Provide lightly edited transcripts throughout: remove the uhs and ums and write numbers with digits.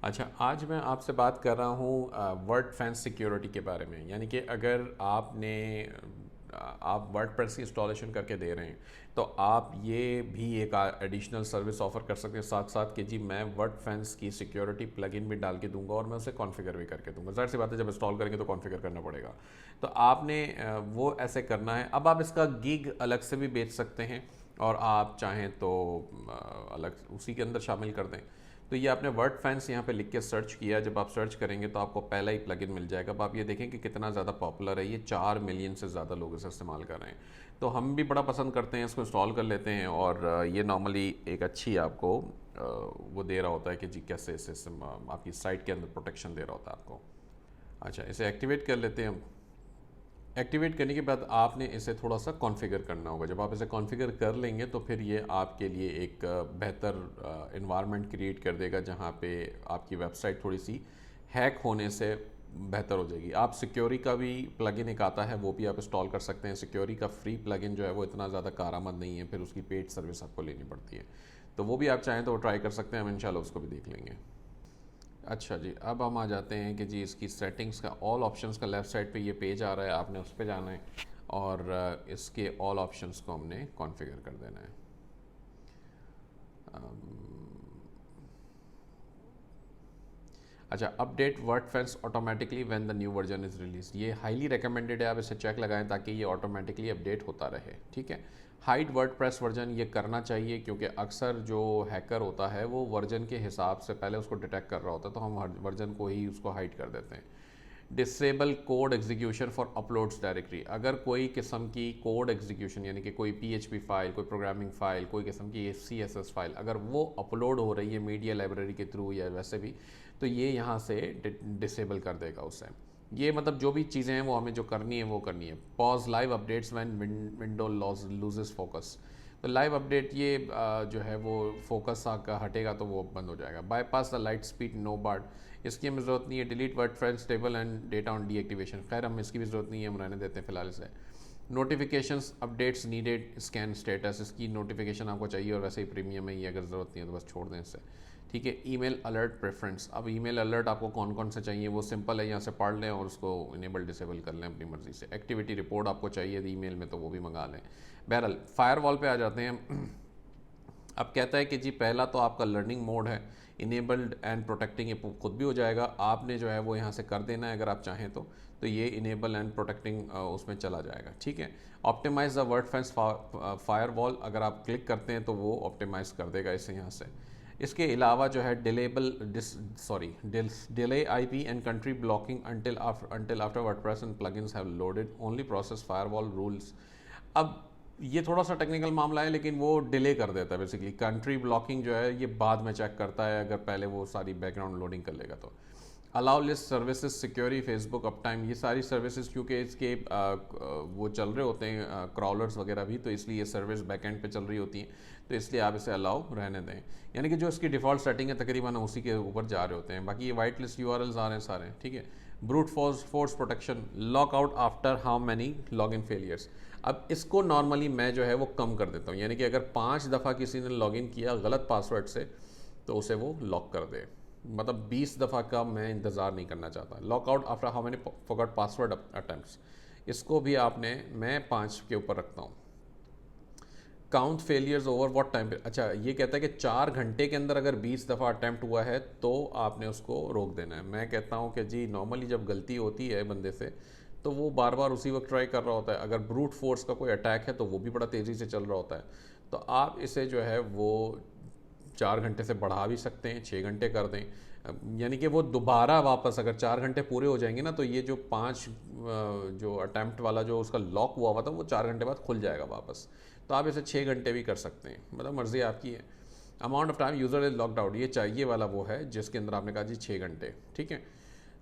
अच्छा, आज मैं आपसे बात कर रहा हूँ वर्डफेंस सिक्योरिटी के बारे में। यानी कि अगर आप वर्डप्रेस की इंस्टॉलेशन करके दे रहे हैं तो आप ये भी एक एडिशनल सर्विस ऑफर कर सकते हैं साथ साथ कि जी मैं वर्डफेंस की सिक्योरिटी प्लगइन भी डाल के दूंगा और मैं उसे कॉन्फ़िगर भी करके दूंगा। ज़ाहिर सी बात है, जब इंस्टॉल करेंगे तो कॉन्फ़िगर करना पड़ेगा। तो आपने वो ऐसे करना है। अब आप इसका गिग अलग से भी बेच सकते हैं और आप चाहें तो अलग उसी के अंदर शामिल कर दें। तो ये आपने वर्ड फैंस यहाँ पे लिख के सर्च किया, जब आप सर्च करेंगे तो आपको पहला ही प्लगइन मिल जाएगा। अब आप ये देखें कि कितना ज़्यादा पॉपुलर है, ये 4 मिलियन से ज़्यादा लोग इसे इस्तेमाल कर रहे हैं। तो हम भी बड़ा पसंद करते हैं, इसको इंस्टॉल कर लेते हैं और ये नॉर्मली एक अच्छी आपको वो दे रहा होता है कि जी कैसे सिस्टम आपकी साइट के अंदर प्रोटेक्शन दे रहा होता है आपको। अच्छा, इसे एक्टिवेट कर लेते हैं हम। एक्टिवेट करने के बाद आपने इसे थोड़ा सा कॉन्फ़िगर करना होगा। जब आप इसे कॉन्फ़िगर कर लेंगे तो फिर ये आपके लिए एक बेहतर इन्वायरमेंट क्रिएट कर देगा जहाँ पे आपकी वेबसाइट थोड़ी सी हैक होने से बेहतर हो जाएगी। आप सिक्योरी का भी प्लगइन एक आता है, वो भी आप इंस्टॉल कर सकते हैं। सिक्योरी का फ्री प्लगइन जो है वो इतना ज़्यादा कारआमद नहीं है, फिर उसकी पेड सर्विस आपको लेनी पड़ती है। तो वो भी आप चाहें तो ट्राई कर सकते हैं, हम इंशाल्लाह उसको भी देख लेंगे। अच्छा जी, अब हम आ जाते हैं कि जी इसकी सेटिंग्स का ऑल ऑप्शंस का लेफ़्ट साइड पे ये पेज आ रहा है, आपने उस पे जाना है और इसके ऑल ऑप्शंस को हमने कॉन्फ़िगर कर देना है। अच्छा, update Wordfence automatically when the new version is release, ये हाईली रिकमेंडेड है, आप इसे चेक लगाएं ताकि ये ऑटोमेटिकली अपडेट होता रहे। ठीक है। हाइड वर्डप्रेस वर्जन ये करना चाहिए क्योंकि अक्सर जो हैकर होता है वो वर्जन के हिसाब से पहले उसको डिटेक्ट कर रहा होता है, तो हम वर्जन को ही उसको हाइड कर देते हैं। Disable code execution for uploads directory, अगर कोई किस्म की कोड एग्जीक्यूशन यानी कि कोई पीएचपी फाइल, कोई प्रोग्रामिंग फाइल, कोई किस्म की सीएसएस फाइल अगर वो अपलोड हो रही है मीडिया लाइब्रेरी के थ्रू या वैसे भी, तो ये यहाँ से डिसेबल कर देगा उससे। ये मतलब जो भी चीज़ें हैं वो हमें जो करनी है वो करनी है। Pause live updates when window loses focus, तो लाइव अपडेट ये जो है वो फोकस का हटेगा तो वो बंद हो जाएगा। Bypass the light speed no bard, इसकी हमें ज़रूरत नहीं है। Delete Wordfence table and data on deactivation, खैर हम इसकी भी ज़रूरत नहीं है, हम रहने देते हैं फिलहाल इसे। Notifications updates needed scan status, इसकी नोटिफिकेशन आपको चाहिए और वैसे ही प्रीमियम है ये, अगर ज़रूरत नहीं है तो बस छोड़ दें इससे। ठीक है। ईमेल अलर्ट प्रेफरेंस, अब ईमेल अलर्ट आपको कौन कौन से चाहिए वो सिंपल है, यहाँ से पढ़ लें और उसको इनेबल डिसेबल कर लें अपनी मर्ज़ी से। एक्टिविटी रिपोर्ट आपको चाहिए ईमेल में तो वो भी मंगा लें। बहरहाल फायरवॉल पे आ जाते हैं। अब कहता है कि जी पहला तो आपका लर्निंग मोड है, इनेबल्ड एंड प्रोटेक्टिंग, ये खुद भी हो जाएगा, आपने जो है वो यहाँ से कर देना है अगर आप चाहें तो ये इनेबल एंड प्रोटेक्टिंग उसमें चला जाएगा। ठीक है। Optimise the Wordfence firewall, अगर आप क्लिक करते हैं तो वो ऑप्टिमाइज कर देगा इसे यहाँ से। इसके अलावा जो है delay IP and country blocking until after WordPress and plugins have loaded only process firewall rules. अब ये थोड़ा सा टेक्निकल मामला है लेकिन वो डिले कर देता है। बेसिकली कंट्री ब्लॉकिंग जो है ये बाद में चेक करता है, अगर पहले वो सारी बैकग्राउंड लोडिंग कर लेगा तो। Allow list services security Facebook uptime, ये सारी सर्विसेज क्योंकि इसके वो चल रहे होते हैं क्रॉलर्स वगैरह भी, तो इसलिए ये सर्विस बैकएंड पे चल रही होती हैं, तो इसलिए आप इसे अलाउ रहने दें। यानी कि जो इसकी डिफ़ॉल्ट सेटिंग है तकरीबन उसी के ऊपर जा रहे होते हैं। बाकी ये वाइट लिस्ट यूआरएल्स आ रहे हैं सारे। ठीक है। Brute force protection, lock out after how many log in failures, अब इसको नॉर्मली मैं जो है वो कम कर देता हूँ, यानी कि अगर 5 दफ़ा किसी ने लॉगिन किया गलत पासवर्ड से तो उसे वो लॉक कर दे। मतलब 20 दफ़ा का मैं इंतज़ार नहीं करना चाहता। Lockout after how many forgot password attempts, इसको भी आपने मैं 5 के ऊपर रखता हूँ। Count failures over what time, अच्छा ये कहता है कि 4 घंटे के अंदर अगर 20 दफ़ा अटैम्प्ट हुआ है तो आपने उसको रोक देना है। मैं कहता हूँ कि जी नॉर्मली जब गलती होती है बंदे से तो वो बार बार उसी वक्त ट्राई कर रहा होता है। अगर ब्रूट फोर्स का कोई अटैक है तो वो भी बड़ा तेज़ी से चल रहा होता है, तो आप इसे जो है वो 4 घंटे से बढ़ा भी सकते हैं, 6 घंटे कर दें। यानी कि वो दोबारा वापस अगर 4 घंटे पूरे हो जाएंगे ना तो ये जो 5 जो अटैम्प्ट वाला जो उसका लॉक हुआ था वो 4 घंटे बाद खुल जाएगा वापस। तो आप इसे 6 घंटे भी कर सकते हैं, मतलब मर्ज़ी आपकी है। Amount of time user is locked out, ये चाहिए वाला वो है जिसके अंदर आपने कहा जी 6 घंटे। ठीक है।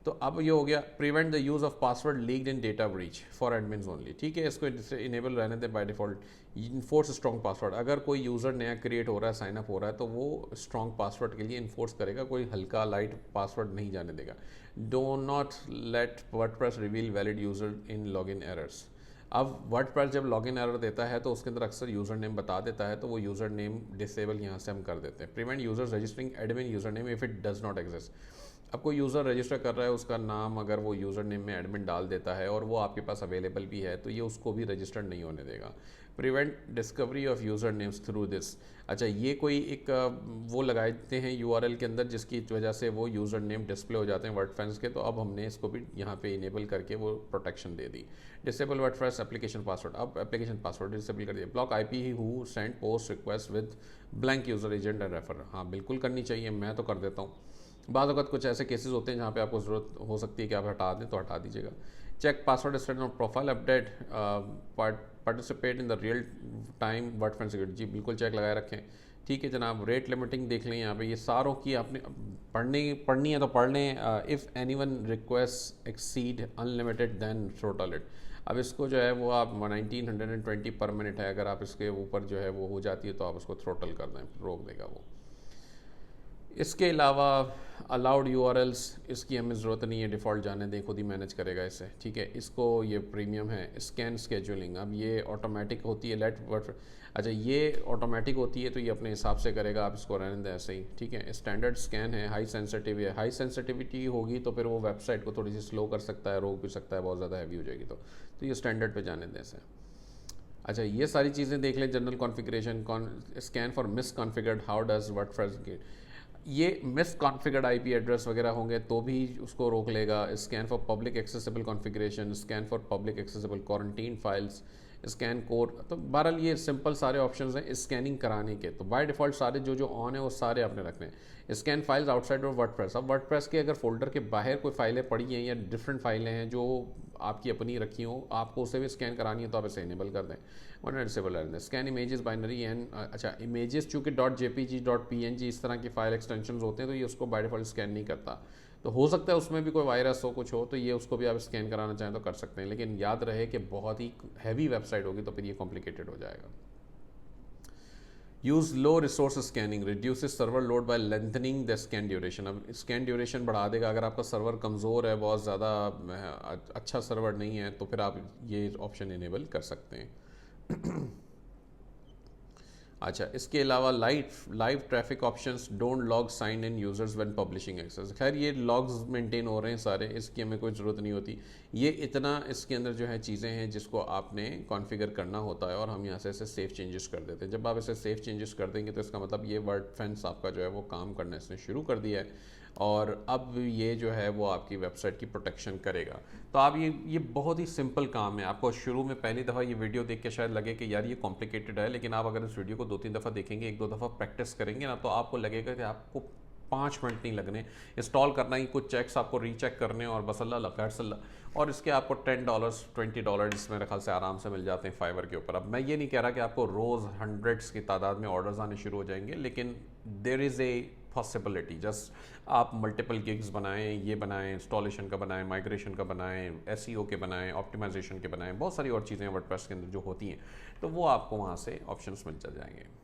तो अब ये हो गया prevent the use of password leaked in data breach for admins only. ठीक है, इसको इनेबल रहने दे by default. Enforce strong password, अगर कोई यूज़र नया क्रिएट हो रहा है, साइन अप हो रहा है, तो वो स्ट्रॉन्ग पासवर्ड के लिए इन्फोर्स करेगा, कोई हल्का लाइट पासवर्ड नहीं जाने देगा। Do not let WordPress reveal valid user in login errors, अब वर्डप्रेस जब लॉगिन एरर देता है तो उसके अंदर अक्सर यूज़र नेम बता देता है, तो वो यूज़र नेम डिसेबल यहाँ से हम कर देते हैं। Prevent users registering admin user name if it does not exist. अब कोई यूज़र रजिस्टर कर रहा है, उसका नाम अगर वो यूज़र नेम में एडमिन डाल देता है और वो आपके पास अवेलेबल भी है, तो ये उसको भी रजिस्टर्ड नहीं होने देगा। Prevent discovery of user names through this. अच्छा, ये कोई एक वो लगाए देते हैं यूआरएल के अंदर जिसकी वजह से वो यूज़र नेम डिस्प्ले हो जाते हैं वर्डप्रेस के, तो अब हमने इसको भी यहाँ पे इनेबल करके वो प्रोटेक्शन दे दी। डिसेबल वर्डप्रेस एप्लीकेशन पासवर्ड, अब एप्लीकेशन पासवर्ड डिसेबल कर दिया। Block IP who send post request with blank user agent and refer, हाँ बिल्कुल करनी चाहिए, मैं तो कर देता हूँ। बाद वक्त कुछ ऐसे केसेस होते हैं जहाँ पे आपको ज़रूरत हो सकती है कि आप हटा दें, तो हटा दीजिएगा। Check password status of profile update, participate in the real time WordPress security, जी बिल्कुल चेक लगाए रखें। ठीक है जनाब, रेट लिमिटिंग देख लें यहाँ पे, ये सारों की आपने पढ़नी है तो पढ़ लें। If any one request exceed unlimited then throttle it. अब इसको जो है वो आप 1920 पर मिनट है, अगर आप इसके ऊपर जो है वो हो जाती है तो आप उसको थ्रोटल कर दें, रोक देगा वो। इसके अलावा अलाउड यूआरएल्स, इसकी हमें ज़रूरत नहीं है, डिफ़ॉल्ट जाने दें, खुद ही मैनेज करेगा इसे। ठीक है, इसको ये प्रीमियम है। स्कैन स्केजुलिंग, अब ये ऑटोमेटिक होती है, लेट वर्ड, अच्छा ये ऑटोमेटिक होती है तो ये अपने हिसाब से करेगा, आप इसको रहने दें ऐसे ही। ठीक है, स्टैंडर्ड स्कैन है, हाई सेंसिटिव है, हाई सेंसिटिविटी होगी तो फिर वो वेबसाइट को थोड़ी सी स्लो कर सकता है, रोक भी सकता है, बहुत ज़्यादा हैवी हो जाएगी तो ये स्टैंडर्ड पे जाने दें ऐसे। अच्छा, ये सारी चीज़ें देख लें। General configuration, scan for misconfigured, how does WordPress get, ये मिस कॉन्फ़िगर्ड आईपी एड्रेस वगैरह होंगे तो भी उसको रोक लेगा। Scan for public accessible configuration, scan for public accessible quarantine files, scan code, तो बहरहाल ये सिंपल सारे ऑप्शंस हैं स्कैनिंग कराने के, तो बाय डिफ़ॉल्ट सारे जो ऑन है वो सारे आपने रखने हैं। Scan files outside of WordPress, अब वर्डप्रेस के अगर फोल्डर के बाहर कोई फाइलें पड़ी हैं या डिफरेंट फाइलें हैं जो आपकी अपनी रखी हो, आपको उसे भी स्कैन करानी है तो आप इसे इनेबल कर दें, वरना डिसेबल रहने दें। स्कैन इमेजेस बाइनरी एंड, अच्छा इमेजेस चूँकि .jpg .png इस तरह की फाइल एक्सटेंशन होते हैं तो ये उसको बाय डिफ़ॉल्ट स्कैन नहीं करता, तो हो सकता है उसमें भी कोई वायरस हो, कुछ हो, तो ये उसको भी आप स्कैन कराना चाहें तो कर सकते हैं, लेकिन याद रहे कि बहुत ही हैवी वेबसाइट होगी तो फिर ये कॉम्प्लिकेटेड हो जाएगा। Use low resource scanning, reduce server load bye lengthening the scan duration, अब स्कैन ड्यूरेशन बढ़ा देगा। अगर आपका सर्वर कमज़ोर है, बहुत ज़्यादा अच्छा सर्वर नहीं है, तो फिर आप ये ऑप्शन इनेबल कर सकते हैं। अच्छा, इसके अलावा live traffic options, don't log sign in users when publishing access, खैर ये लॉग्स मेंटेन हो रहे हैं सारे, इसकी हमें कोई ज़रूरत नहीं होती। ये इतना इसके अंदर जो है चीज़ें हैं जिसको आपने कॉन्फ़िगर करना होता है और हम यहाँ से इसे सेफ चेंजेस कर देते हैं। जब आप इसे सेफ चेंजेस कर देंगे तो इसका मतलब ये वर्डप्रेस आपका जो है वो काम करना इसने शुरू कर दिया है और अब ये जो है वो आपकी वेबसाइट की प्रोटेक्शन करेगा। तो आप ये बहुत ही सिंपल काम है। आपको शुरू में पहली दफ़ा ये वीडियो देख के शायद लगे कि यार ये कॉम्प्लिकेटेड है, लेकिन आप अगर इस वीडियो को 2-3 दफ़ा देखेंगे, 1-2 दफ़ा प्रैक्टिस करेंगे ना, तो आपको लगेगा कि आपको 5 मिनट नहीं लगने, इंस्टॉल करना ही, कुछ चेक्स आपको रीचेक करने और बस अल्लाह खैर सल्ला, और इसके आपको $10 $20 इसमें मेरे ख्याल से आराम से मिल जाते हैं फाइवर के ऊपर। अब मैं ये नहीं कह रहा कि आपको रोज़ हंड्रेड्स की तादाद में ऑर्डर्स आने शुरू हो जाएंगे, लेकिन there is a possibility, just आप मल्टीपल गिग्स बनाएं, ये बनाएं, इंस्टॉलेशन का बनाएं, माइग्रेशन का बनाएं, एसईओ के बनाएं, ऑप्टिमाइजेशन के बनाएं, बहुत सारी और चीज़ें वर्डप्रेस के अंदर जो होती हैं, तो वो आपको वहाँ से ऑप्शंस मिल जाएंगे।